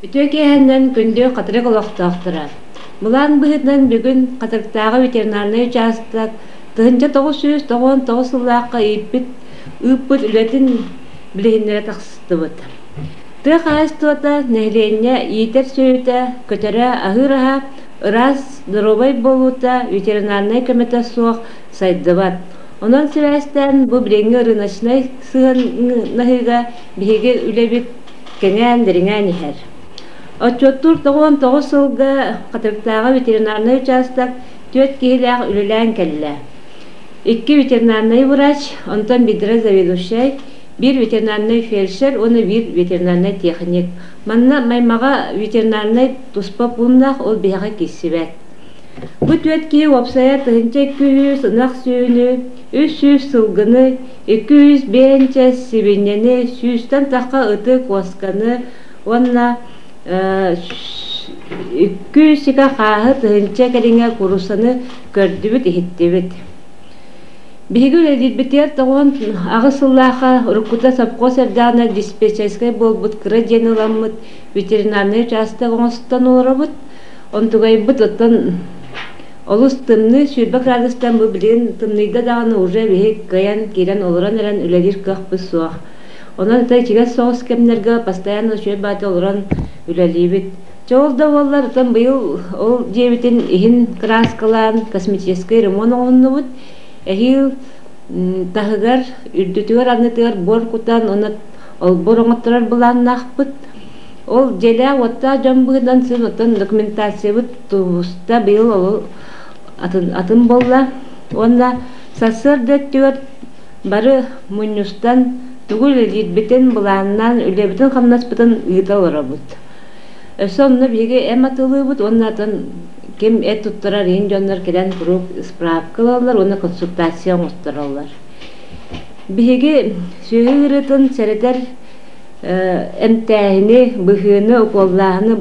Үтөкеһеннен күндө катырык олохтоохтара. Булан быһытынан бүгүн катырыктагы ветеринарный участок тыһынча 999 сыллаакка ийиппит ыыппыт үлэтин билигиннере тахсыстыбыт. Тыах аастуата нэхлиэнне иитер сүйүтэ көтөрө аһыыраһа ырас дробой болуута ветеринарный көмөтө суох сайдыбат. Онон сирээстен бу билеңи рыночный сыгыннаһыга биһиги үлебит кеңээн дириңээн иһэр. Отчоттур 99 сылга катырыктагы ветеринарный участок төт киһилээх үлэлээн кэллэ. 2 ветеринарный врач, онтон бидре заведующий, 1 ветеринарный фельдшер, оны 1 ветеринарный техник. Манна маймага ветеринарный туспа пуннах ол биһаға киссибэт. Бу төт киһи опсая тыһынча 200 ынах сүүнү, 300 сылгыны, 200 бенче сибиннени, 100тан тахка ыты косканы, онна 200 сика хаһы тыһынча кэриңэ курусаны көрдүбүт иһиттибит. Биһиги үлэлиирбитер тоҕон аҕысыллааха уруккута совхоз эрдэҕинэ диспетчерскай буолбут кыра диэн ыламмыт ветеринарный участок оҥостон олоробут. Онтугайбыт оттон олус тымны сүүрбэ кыраадыстан бу билигин тымныйда даҕаны уже биһи кыйан киирэн олорон эрэн үлэлиир кыахпыт суох. Онон ытай чигас соҕус кэмнерге постоянно үчүгэй бааты олорон үлэлиибит. Чоолда буоллар оттон быйыл ол диэбитин иһин краскалаан косметический ремонт оҕоннубут. Эхил тахыгар үрдүтүгөр аннытыгар бор кутан онат ол бороңоттурар буланнахпыт. Ол желе отта жомбыдан сын оттон документациябыт туста быйыл ол атын болла. Онна сассыр дөттүгөр бары муннустан тугул элитбитен буланнан үлебитин хамнаспытын ыйта олорабыт. Сонна биге эматылыбыт оннатын кем туттарар ин жоннор келен круг справкалалар, оны консультация оңостаралар. Биһиги сүйүрытын серетер эмтээхини, быһыыны, уколлааһыны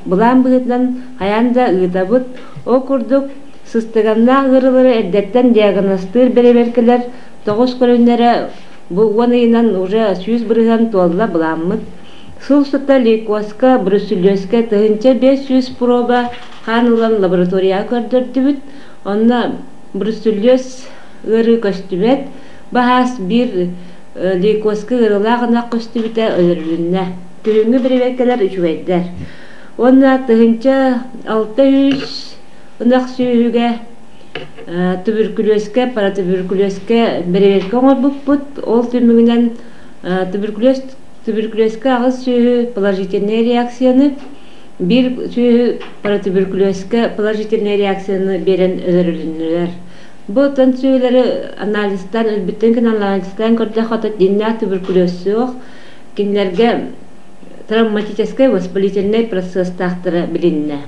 булаан быһытынан хаянда ыытабыт. О курдук сыстыганнаах ырылары эрдеттен диагностыр береберкелер 9 көрүннере бу уонайынан уже 100 бырыган туолла булаанмыт. Сылсыта лейкозка, бруцеллезка тыһынча 500 проба ханылан лаборатория көрдөрдүбүт. Онна бруцеллез ыры көстүбет, бахас 1 лейкозка ырылагына көстүбүтэ өрүннэ. Күрүңү беребекелер үчүгайдар. Онна тыһынча 600 ынак сүйүгө туберкулезке, паратуберкулезке береберке оңорбуппут. Ол түмүгүнен туберкулезке агыс сүйү положительный реакцияны, 1 сүйү паратуберкулезке положительный реакцияны берен өрүлүнүлөр. Бу тон сүйүлөрү анализтан элбиттен анализтан көрдө хатат динна туберкулез суох кинлерге травматический воспалительный процесстахтары билинне.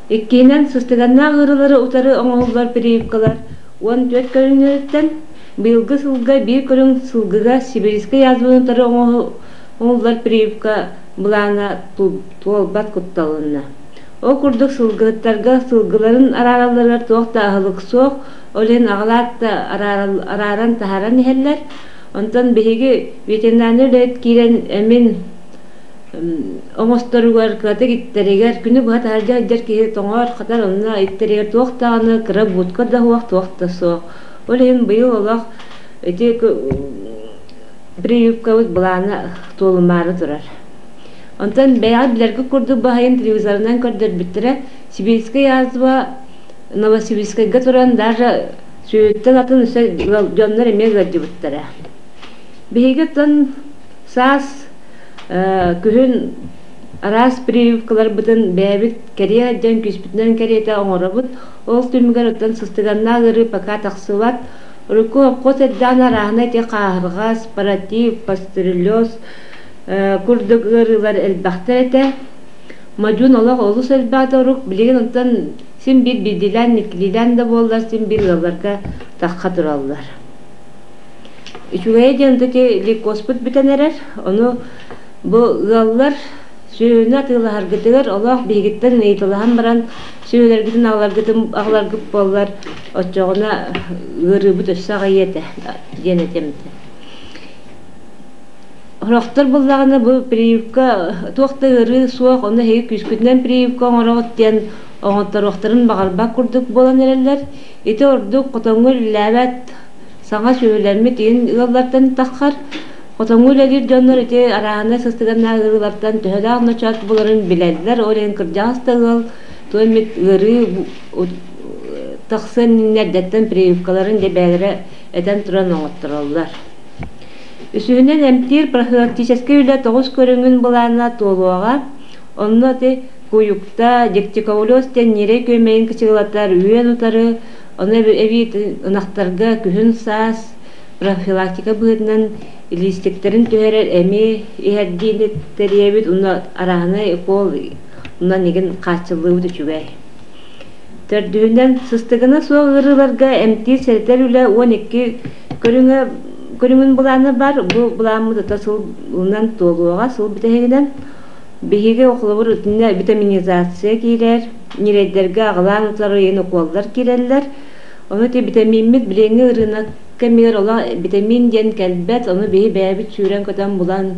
Иккинен сыстыганнаах ырылары утары оңоллар прививкалар 14 көрүнүттен быйылгы сылга 1 көрүн сылгыга сибирская язвынытары оңоллар прививка булана туолбат кутталынна. О курдук сылгыттарга сылгыларын арараларар туохта ахылык суох, олен агалаатта араран тахаран ихеллер. Онтон биһиги ветеринарный дэт кирен эмин оңосторугар каты гиттеригер күнү бат арга дер ки тоңор катар онна иттеригер туохтааны кыра бутка да хуак туохта суох. Олен быйыл олох эти прививка булана толумары турар. Онтан бәя билерге курду баһайын телевизорунан көрдөр биттере сибирская язва Новосибирскайга туран даже сүйөттен атын үсө жоннор эме көрдүбүттара. Биһиге тон саас күһүн арас прививкалар бытын бәбит керия ден күспүтнен кериете оңоробут. Ол түмүгөр оттон сыстыганнагыры пока таксылат. Руку обкотеддана рахна те кааргас, паратив, пастереллез курдугырылар элбахтерете. Мажун олог олус элбаторук билеген онтон син бир бидилен никлиден да боллар, син бир галларга такка тураллар. Үчүгэй жантыки лейкоспут битенерер, ону бу галлар сүйүнө атыларгытыгар олог бигиттен нейтылахан баран сүйүлергитин агларгып боллар, отчогуна ырыбыт өссага ете денетемде. Рохтар буллагына бу прививка туактыры суак оны хей күскүтнен прививка оңороттен оңоттар рохтарын багарба курдук болан эрелер. Ите ордук котоңгул ләбәт саңа сөйләрме тиен ыллардан тахар. Котоңгул элир жоннор ите араны сыстыганна ыллардан төһөлөгнө чат буларын биләлләр. Олен кырҗастыгыл тоймит ыры тахсын нәдәттен прививкаларын дебәгәре этен туран оңоттыраллар. Үсүнен эмтир профилактический үле 9 көрүнгүн булана толуага, онно те куюкта дектикаулостен нере көмейин кычыгылаттар үйен утары, оны эвит ынактарга күһүн саас профилактика быһытынан листиктерин төһөрөр эми иһердиинеттериэбит уна арахана кол уна неген качылыыбы түчүбэй. Төрдүүнен сыстыгына суогырыларга эмтир серетер үле 12 көрүнгүн буланы бар. Бу буламы да сылынан толуага сыл битегенен биһиге окулубур үтүнө витаминизация кирер, нирейдерге агылан утлары ен окулдар киреллер. Оны те витаминмит билеңи ырына кемер ола витамин ден келбет, оны биһи бәбит сүрен көтөн булан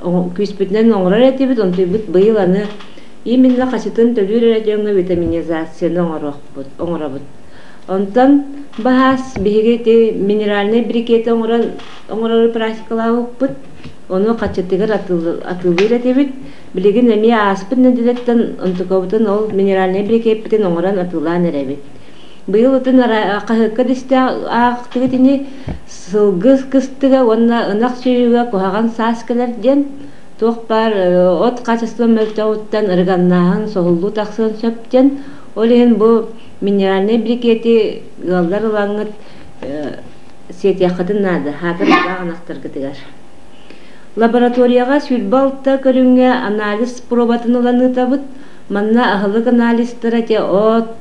күспүтнен оңрар этибит, онтуй бут быйыл аны именно качытын төлүрөр этеңе витаминизацияны оңрабыт. Онтан бахас биһиге те минеральный брикеты оңрары практикалаабыт. Оны качытыгар атылыр этибит. Билигин эми аспын недилеттен онтукобутун ол минеральный брикеттен оңран атылан эребит. Быйыл утун акахыкка дисте актыгытини сылгыс кыстыга онна ынак сүйүгө кухаган сааскелерден тохпар от качество мөлтөуттан ырганнаһын соһуллу таксын сөптен олен бу минеральный брикети галдар лаңыт сетияхатын нады хатыр анактыргы тигер. Лабораторияга сүлбалта көрүнгө анализ пробатын уланы табыт. Манна ахылык анализтера те от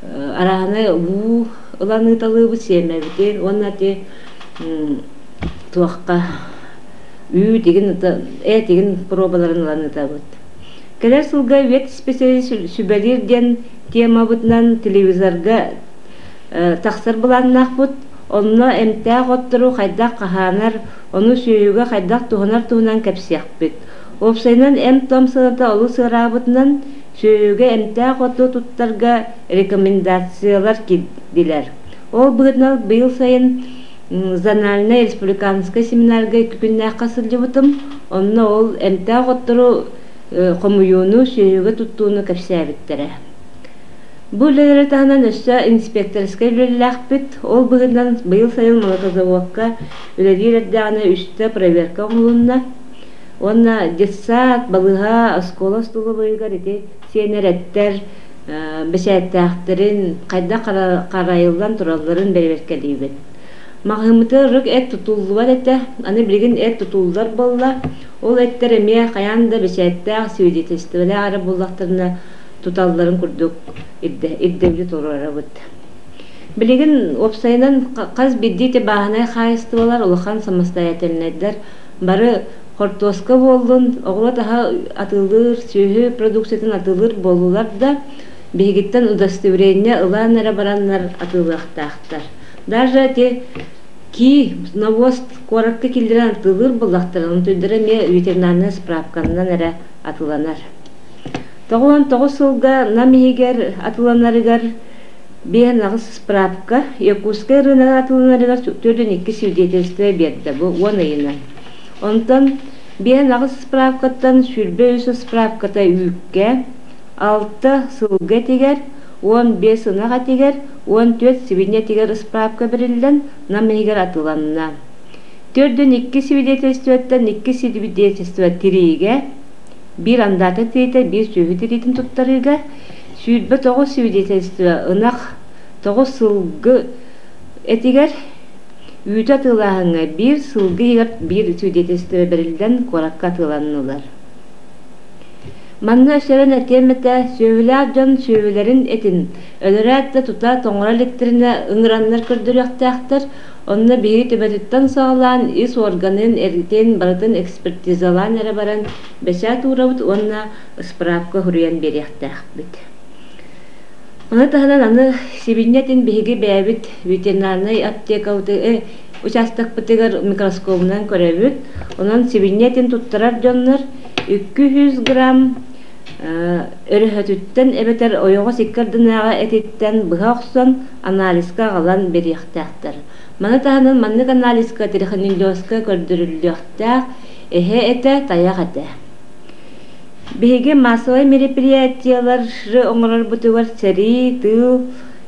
араны бу уланы талыбы семебити. Онна те туакка үй деген деген пробаларын уланы табыт. Келер сылга вет специалист сүбелирден тема бутнан телевизорга тахсар буланнак бут. Онно эмтәк оттыру хайдак каханар, оны сүйүгө хайдак туһунан кепсияк бит. Опсайнан эм томсылата олу сырабытынан сүйүгө эмтәк отту туттарга рекомендациялар кидилер. Ол быйыл сайын зональный республиканский семинарга 2 күннәк касылжыбытым. Онно ол эмтәк оттыру комуюну сүйүгө туттууну кепсиябиттере. Бу леретанан өссө инспекторская үлелләхпит. Ол быйыл сайын молокозаводка үледирдәгәне 3 проверка оңлунна. Онна детсад, балыга, оскола стулы быйгар ите сенереттер, бешәттәхтерин, кайда карайылдан туралларын берберкелибит. Магымыты рык эт тутуллар эте, аны билген эт тутуллар болла. Ол эттер эме каянда бешәттәх свидетельстволар ары буллактырына туталларын курдук иддевли турарабыт. Билеген опсайнан каз биддите баһанай хайыстылар улахан самостоятельныйдар. Бары хортоска болдун, оғла таха атылыр, сүйі продукциятын атылыр болулар да бигиттен удостоверение ыланара бараннар атылыктактар. Даже те ки навоз коракка килдирен атылыр боллактар, он түйдірі ме ветеринарный справканынан әрі атыланар. 9 сылга намигер атыланарыгар бен агыс справка, Якутская рынок атыланарыгар 4-2 свидетельство берді, бұл 10 айынан. Онтан бен агыс справкаттан сүрбе өсі справката үйікке 6 сылга тегер, 15 ынаға тегер, 14 свидне тегер справка берілден намигер атыланына. 4-2 свидетельствоттан 2 свидетельство тириге, bir andata teyte, bir sövü teytin tuttarıga, sürdbe 9 свидетельство, ınaq 9 sılgı etiger, üyüt atılağına bir sılgı yer, bir свидетельство berilden korakka atılanılar. Manna öşeren etemete sövülerden sövülerin etin, ölüratta tuta toңra elektrine ıngıranlar kürdürüktəxtir, onunla biri tübeditten sağlayan is organın eriten baratın ekspertizalan ere baran beşat uğrabıt onunla spravka hürüyen beriyaktäxbit. Ona tahanan anı sibinnetin bihigi bäbit veterinarnay apteka utu участок бытыгар микроскопунан көрөбүт. Онан сибиннетин туттарар жоннор 200 грамм өрөһөтүттен эбетер ойого сиккардынаага этиттен быха оксон анализга галан бериэхтээхтер. Мана таһанын маннык анализга тирихинилиоска көрдүрүлүөхтээх эхе эте таяк эте. Биһиги массовый мероприятиялар оҥорор бутугар сери, тыл,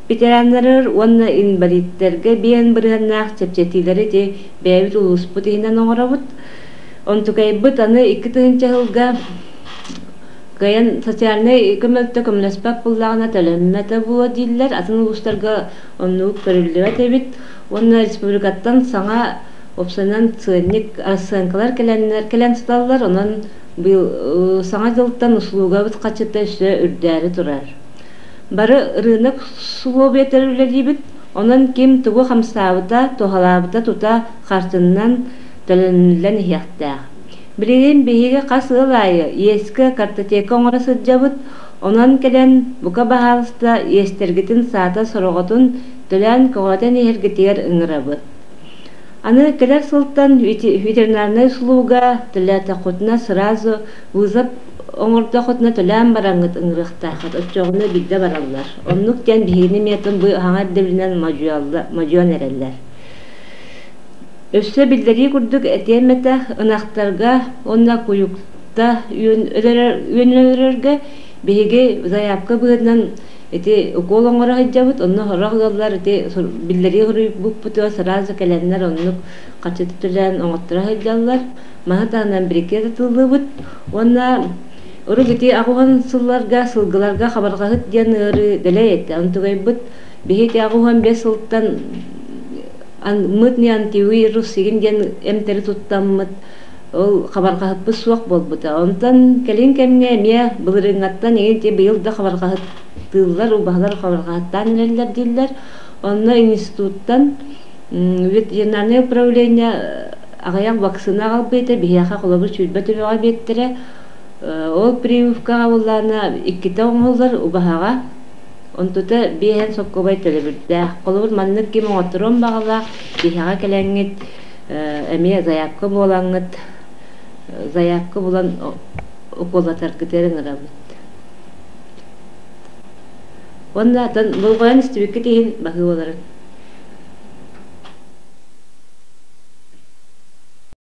ветераннарыр, уонна инвалидтерге биэн бырыаннаах чепчетилери те бэбит улуспут иһинэн оҥоробут. Онтукайбыт аны 2 тыгынча хылга гаян социальный көмөлтө көмөлөспак буллагына төлөммөтө була дииллер. Атын улустарга оннук көрүлүбөт эбит. Уонна республикаттан саңа опсанан цыынник арсынкалар келен сыталлар. Онан быйыл саңа жылттан услугабыт качыта өсө үрдәри турар. Бары рынок сулуу бетерүлелибит. Онан ким тугу хамсабыта, тохалабыта тута картыннан төлөнүлен ихяктаах. Билигин биһиге касылайы еске картотека оңора сыджабыт. Онан келен бука баһалыста естергитин саата сороготун төлөн коготен ихергитигер ыңырабыт. Аны келер сылттан ветеринарный услуга төлөтө хотуна сразу вызап оңорда хотуна төлөн бараңыт ыңырыктаахат оччогуна бидде бараллар. Оннук тен биһигини метон бу хаңар дебинен мажуан эреллер. Өссө билдери курдук этемете ынактарга, онна куюкта үйөнөлөргө биһиги заявка быынан эти укол оңора хаджабыт, онна хорогдоллар эти билдери хурубуппутуа сразу келеннер оннук качытылан оңоттора хаджаллар. Махатанан брикет тылыбыт. Онна уру эти агуган сылларга, сылгыларга хабаргахыт дияныры делейет. Антугайбыт биһити агуган 5 сылттан мытни антивирус сигинден эмтери туттаммыт ол хабаргахыт суак болбута. Онтан келин кемге мия былырыңаттан эгенте быйыл да хабаргахыт тыллар убахлар хабаргахыттан элелер диллер. Онна институттан ветеринарное управление агаяк вакцина албыйта бияха колобур чүлбө төлөга беттере ол прививка уллана 2 оңоллар убахага онтута биһен соккобай төлөбүрдэ колобур маннык ким оңоторон багала бияга келеңит эме заявка болаңыт заявка булан уколатар китерин арабыт. Онда тан болгон истибикке тиһин бахы боларын